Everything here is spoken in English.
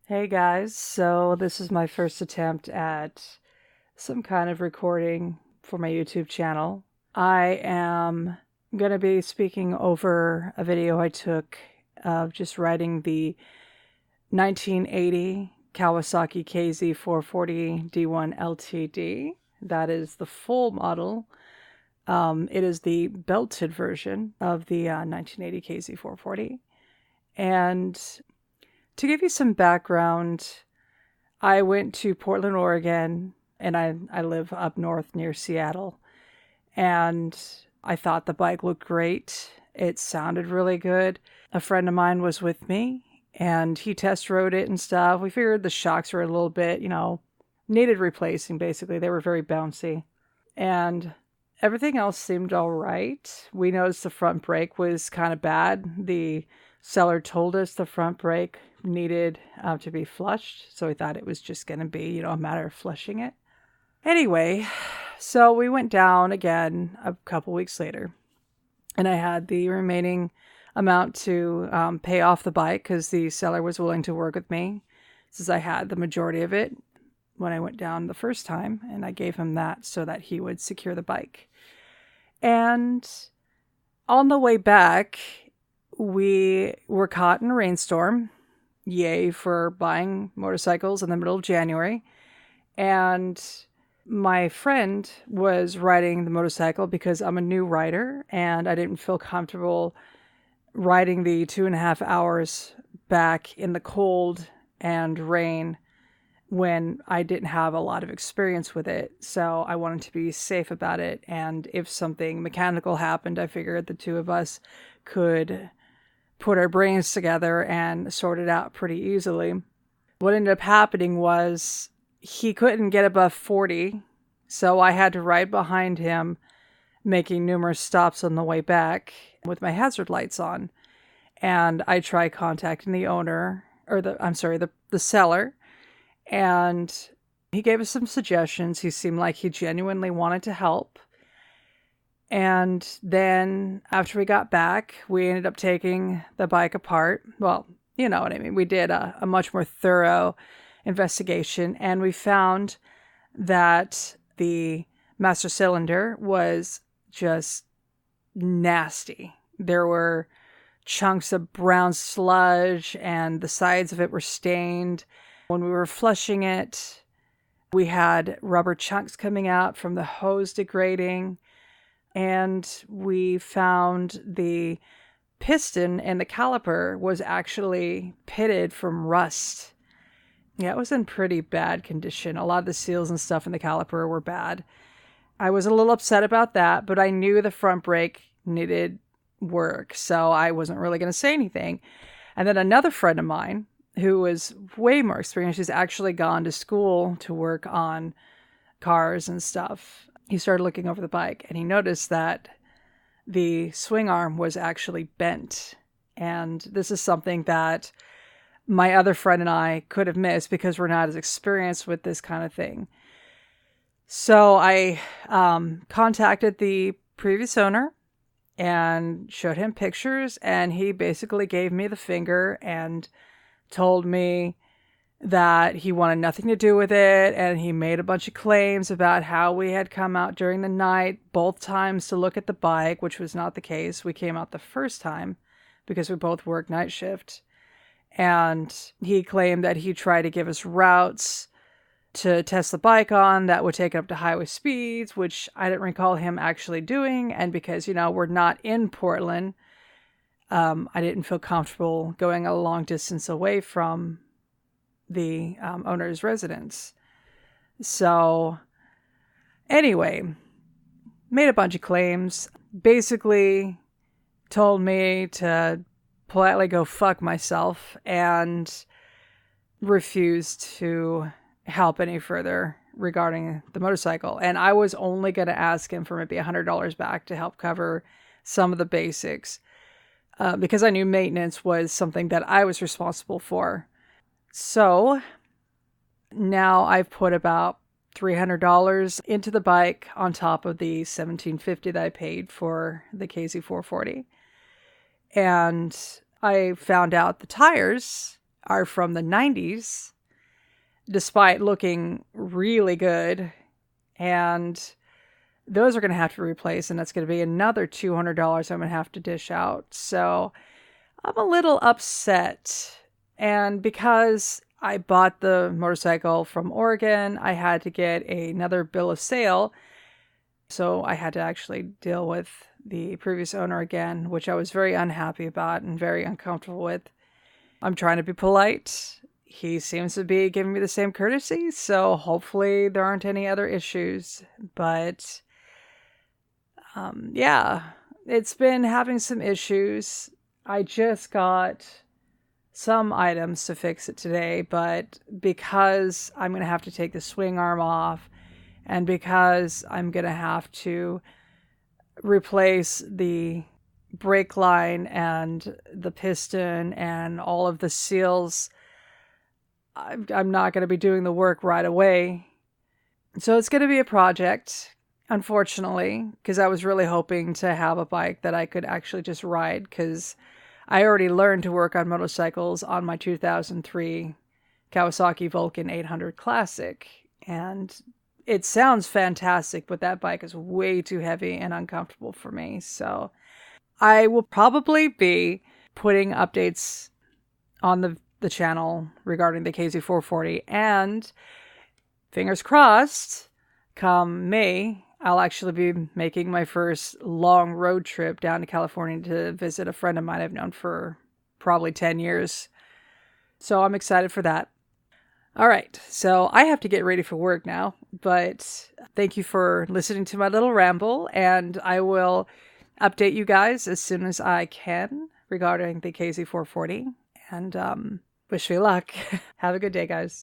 Hey guys, so this is my first attempt at some kind of recording for my YouTube channel. I am going to be speaking over a video I took of just riding the 1980 Kawasaki KZ440 D1 LTD. That is the full model. It is the belted version of the 1980 KZ440. And to give you some background, I went to Portland, Oregon, and I live up north near Seattle. And I thought the bike looked great. It sounded really good. A friend of mine was with me, and he test rode it and stuff. We figured the shocks were a little bit, needed replacing, basically. They were very bouncy. And everything else seemed all right. We noticed the front brake was kind of bad. The seller told us the front brake needed to be flushed, so we thought it was just going to be, a matter of flushing it. Anyway, so we went down again a couple weeks later, and I had the remaining amount to pay off the bike because the seller was willing to work with me since I had the majority of it when I went down the first time, and I gave him that so that he would secure the bike. And on the way back, we were caught in a rainstorm. Yay for buying motorcycles in the middle of January. And my friend was riding the motorcycle because I'm a new rider and I didn't feel comfortable riding the 2.5 hours back in the cold and rain when I didn't have a lot of experience with it. So I wanted to be safe about it. And if something mechanical happened, I figured the two of us could put our brains together and sort it out pretty easily. What ended up happening was he couldn't get above 40, so I had to ride behind him, making numerous stops on the way back with my hazard lights on. And I tried contacting the owner, or the seller, and he gave us some suggestions. He seemed like he genuinely wanted to help. And then after we got back, we ended up taking the bike apart. Well, you know what I mean. We did a much more thorough investigation, and we found that the master cylinder was just nasty. There were chunks of brown sludge, and the sides of it were stained. When we were flushing it, we had rubber chunks coming out from the hose degrading. And we found the piston and the caliper was actually pitted from rust. Yeah, it was in pretty bad condition. A lot of the seals and stuff in the caliper were bad. I was a little upset about that, but I knew the front brake needed work, so I wasn't really going to say anything. And then another friend of mine, who was way more experienced, she's actually gone to school to work on cars and stuff. He started looking over the bike, and he noticed that the swing arm was actually bent. And this is something that my other friend and I could have missed because we're not as experienced with this kind of thing. So I contacted the previous owner and showed him pictures, and he basically gave me the finger and told me that he wanted nothing to do with it, and he made a bunch of claims about how we had come out during the night both times to look at the bike, which was not the case. We came out the first time because we both worked night shift, and he claimed that he tried to give us routes to test the bike on that would take it up to highway speeds, which I didn't recall him actually doing. And because, we're not in Portland, I didn't feel comfortable going a long distance away from the owner's residence. So anyway, made a bunch of claims, basically told me to politely go fuck myself, and refused to help any further regarding the motorcycle. And I was only going to ask him for maybe $100 back to help cover some of the basics, because I knew maintenance was something that I was responsible for. So now I've put about $300 into the bike on top of the $1,750 that I paid for the KZ440. And I found out the tires are from the 90s, despite looking really good. And those are going to have to be replaced, and that's going to be another $200 I'm going to have to dish out. So I'm a little upset. And because I bought the motorcycle from Oregon, I had to get another bill of sale. So I had to actually deal with the previous owner again, which I was very unhappy about and very uncomfortable with. I'm trying to be polite. He seems to be giving me the same courtesy, so hopefully there aren't any other issues. But yeah, it's been having some issues. I just got some items to fix it today, but because I'm going to have to take the swing arm off, and because I'm going to have to replace the brake line and the piston and all of the seals, I'm not going to be doing the work right away. So it's going to be a project, unfortunately, because I was really hoping to have a bike that I could actually just ride, because I already learned to work on motorcycles on my 2003 Kawasaki Vulcan 800 Classic, and it sounds fantastic, but that bike is way too heavy and uncomfortable for me. So I will probably be putting updates on the channel regarding the KZ440, and fingers crossed, come May, I'll actually be making my first long road trip down to California to visit a friend of mine I've known for probably 10 years. So I'm excited for that. All right, so I have to get ready for work now, but thank you for listening to my little ramble, and I will update you guys as soon as I can regarding the KZ440, and wish me luck. Have a good day, guys.